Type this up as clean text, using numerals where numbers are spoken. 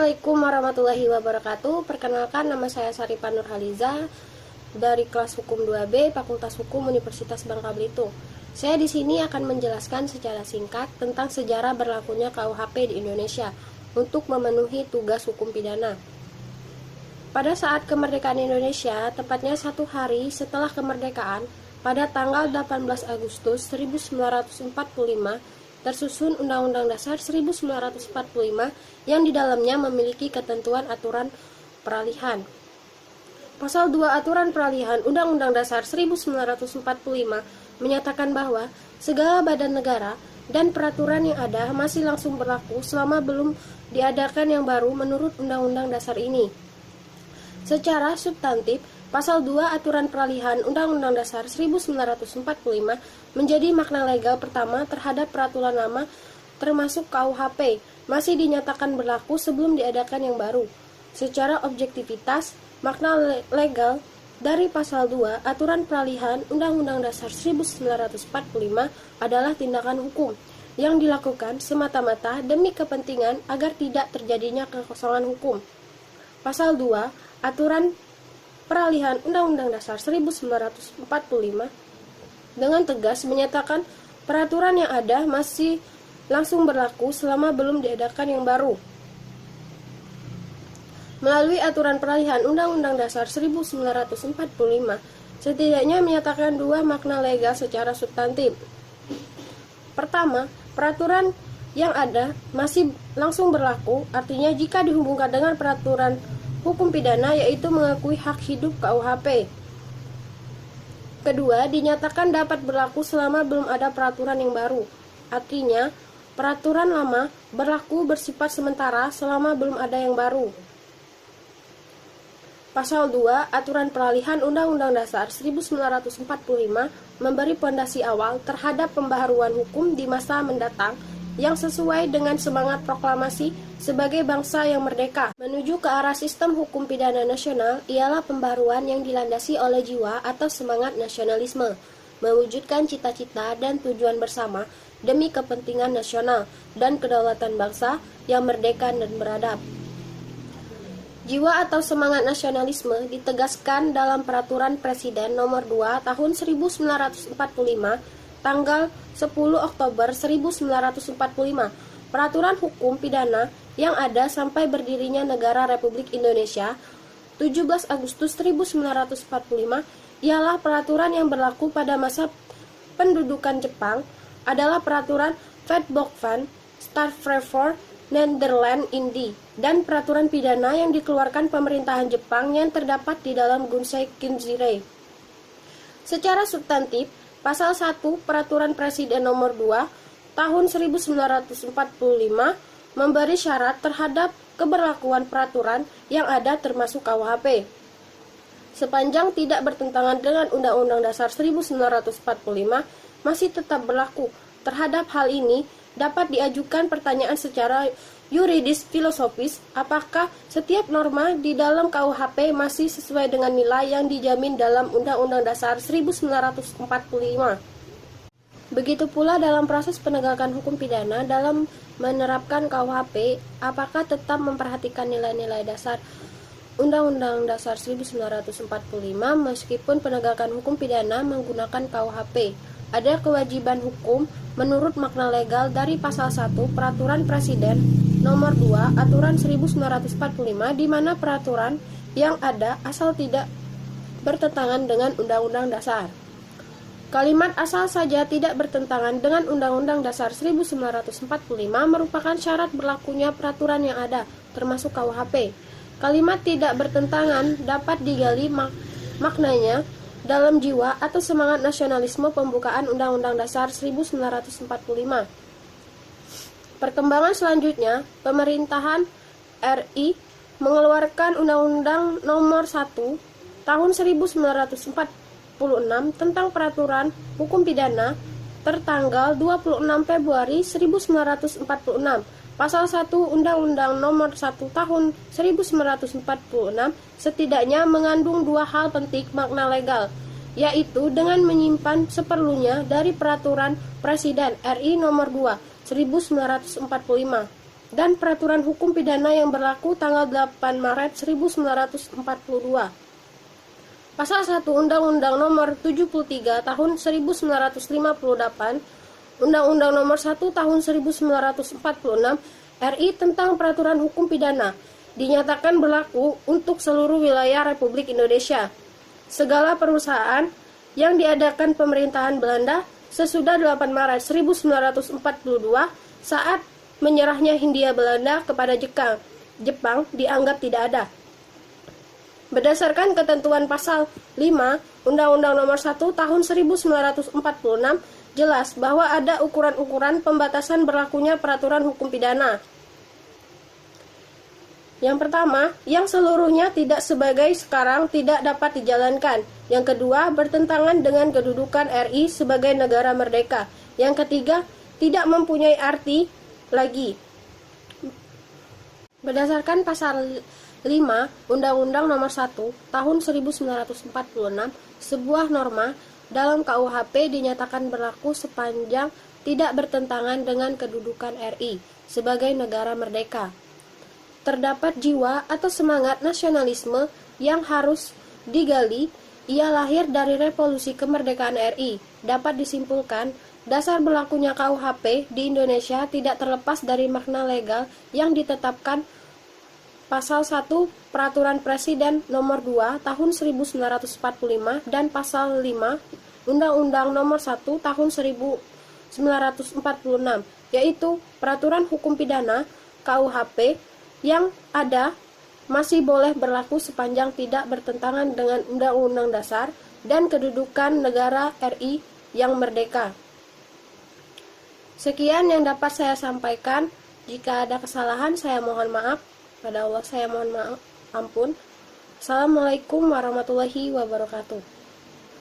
Assalamualaikum warahmatullahi wabarakatuh. Perkenalkan, nama saya Sarifa Nurhaliza dari kelas Hukum 2B Fakultas Hukum Universitas Bangka Belitung. Saya di sini akan menjelaskan secara singkat tentang sejarah berlakunya KUHP di Indonesia untuk memenuhi tugas hukum pidana. Pada saat kemerdekaan Indonesia, tepatnya 1 hari setelah kemerdekaan, pada tanggal 18 Agustus 1945, tersusun Undang-Undang Dasar 1945 yang di dalamnya memiliki ketentuan aturan peralihan. Pasal 2 Aturan Peralihan Undang-Undang Dasar 1945 menyatakan bahwa segala badan negara dan peraturan yang ada masih langsung berlaku selama belum diadakan yang baru menurut Undang-Undang Dasar ini. Secara substantif, Pasal 2 Aturan Peralihan Undang-Undang Dasar 1945 menjadi makna legal pertama terhadap peraturan lama termasuk KUHP masih dinyatakan berlaku sebelum diadakan yang baru. Secara objektivitas, makna legal dari Pasal 2 Aturan Peralihan Undang-Undang Dasar 1945 adalah tindakan hukum yang dilakukan semata-mata demi kepentingan agar tidak terjadinya kekosongan hukum. Pasal 2 Aturan Peralihan Undang-Undang Dasar 1945 dengan tegas menyatakan peraturan yang ada masih langsung berlaku selama belum diadakan yang baru. Melalui Aturan Peralihan Undang-Undang Dasar 1945, setidaknya menyatakan dua makna legal secara substantif. Pertama, peraturan yang ada masih langsung berlaku, artinya jika dihubungkan dengan peraturan hukum pidana yaitu mengakui hak hidup KUHP. Kedua, dinyatakan dapat berlaku selama belum ada peraturan yang baru. Artinya, peraturan lama berlaku bersifat sementara selama belum ada yang baru. Pasal 2 Aturan Peralihan Undang-Undang Dasar 1945 memberi pondasi awal terhadap pembaharuan hukum di masa mendatang yang sesuai dengan semangat proklamasi sebagai bangsa yang merdeka. Menuju ke arah sistem hukum pidana nasional ialah pembaharuan yang dilandasi oleh jiwa atau semangat nasionalisme, mewujudkan cita-cita dan tujuan bersama demi kepentingan nasional dan kedaulatan bangsa yang merdeka dan beradab. Jiwa atau semangat nasionalisme ditegaskan dalam Peraturan Presiden Nomor 2 Tahun 1945 tanggal 10 Oktober 1945, peraturan hukum pidana yang ada sampai berdirinya negara Republik Indonesia 17 Agustus 1945 ialah peraturan yang berlaku pada masa pendudukan Jepang adalah peraturan Vetboken Strafreform Nederland Indi dan peraturan pidana yang dikeluarkan pemerintahan Jepang yang terdapat di dalam Gunsei Kinzire. Secara substantif, Pasal 1 Peraturan Presiden Nomor 2 Tahun 1945 memberi syarat terhadap keberlakuan peraturan yang ada termasuk KUHP. Sepanjang tidak bertentangan dengan Undang-Undang Dasar 1945 masih tetap berlaku. Terhadap hal ini dapat diajukan pertanyaan secara yuridis filosofis, apakah setiap norma di dalam KUHP masih sesuai dengan nilai yang dijamin dalam Undang-Undang Dasar 1945. Begitu pula dalam proses penegakan hukum pidana dalam menerapkan KUHP, apakah tetap memperhatikan nilai-nilai dasar Undang-Undang Dasar 1945 meskipun penegakan hukum pidana menggunakan KUHP. Ada kewajiban hukum menurut makna legal dari Pasal 1 Peraturan Presiden Nomor 2 Aturan 1945 di mana peraturan yang ada asal tidak bertentangan dengan Undang-Undang Dasar. Kalimat asal saja tidak bertentangan dengan Undang-Undang Dasar 1945 merupakan syarat berlakunya peraturan yang ada, termasuk KUHP. Kalimat tidak bertentangan dapat digali maknanya dalam jiwa atau semangat nasionalisme pembukaan Undang-Undang Dasar 1945. Perkembangan selanjutnya, pemerintahan RI mengeluarkan Undang-Undang Nomor 1 Tahun 1946 tentang Peraturan Hukum Pidana tertanggal 26 Februari 1946. Pasal 1 Undang-Undang Nomor 1 Tahun 1946 setidaknya mengandung dua hal penting makna legal, yaitu dengan menyimpan seperlunya dari Peraturan Presiden RI Nomor 2 1945 dan peraturan hukum pidana yang berlaku tanggal 8 Maret 1942. Pasal 1 Undang-Undang Nomor 73 Tahun 1958, Undang-Undang Nomor 1 Tahun 1946 RI tentang peraturan hukum pidana dinyatakan berlaku untuk seluruh wilayah Republik Indonesia. Segala perusahaan yang diadakan pemerintahan Belanda sesudah 8 Maret 1942 saat menyerahnya Hindia Belanda kepada Jepang dianggap tidak ada. Berdasarkan ketentuan pasal 5 Undang-Undang Nomor 1 Tahun 1946 jelas bahwa ada ukuran-ukuran pembatasan berlakunya peraturan hukum pidana. Yang pertama, yang seluruhnya tidak sebagai sekarang tidak dapat dijalankan. Yang kedua, bertentangan dengan kedudukan RI sebagai negara merdeka. Yang ketiga, tidak mempunyai arti lagi. Berdasarkan pasal 5 Undang-Undang Nomor 1 Tahun 1946, sebuah norma dalam KUHP dinyatakan berlaku sepanjang tidak bertentangan dengan kedudukan RI sebagai negara merdeka. Terdapat jiwa atau semangat nasionalisme yang harus digali. Ia lahir dari revolusi kemerdekaan RI. Dapat disimpulkan, dasar berlakunya KUHP di Indonesia tidak terlepas dari makna legal yang ditetapkan Pasal 1 Peraturan Presiden Nomor 2 Tahun 1945 dan Pasal 5 Undang-Undang Nomor 1 Tahun 1946, yaitu Peraturan Hukum Pidana KUHP yang ada masih boleh berlaku sepanjang tidak bertentangan dengan Undang-Undang Dasar dan kedudukan negara RI yang merdeka. Sekian yang dapat saya sampaikan. Jika ada kesalahan, saya mohon maaf. Pada Allah saya mohon maaf, ampun. Assalamualaikum warahmatullahi wabarakatuh.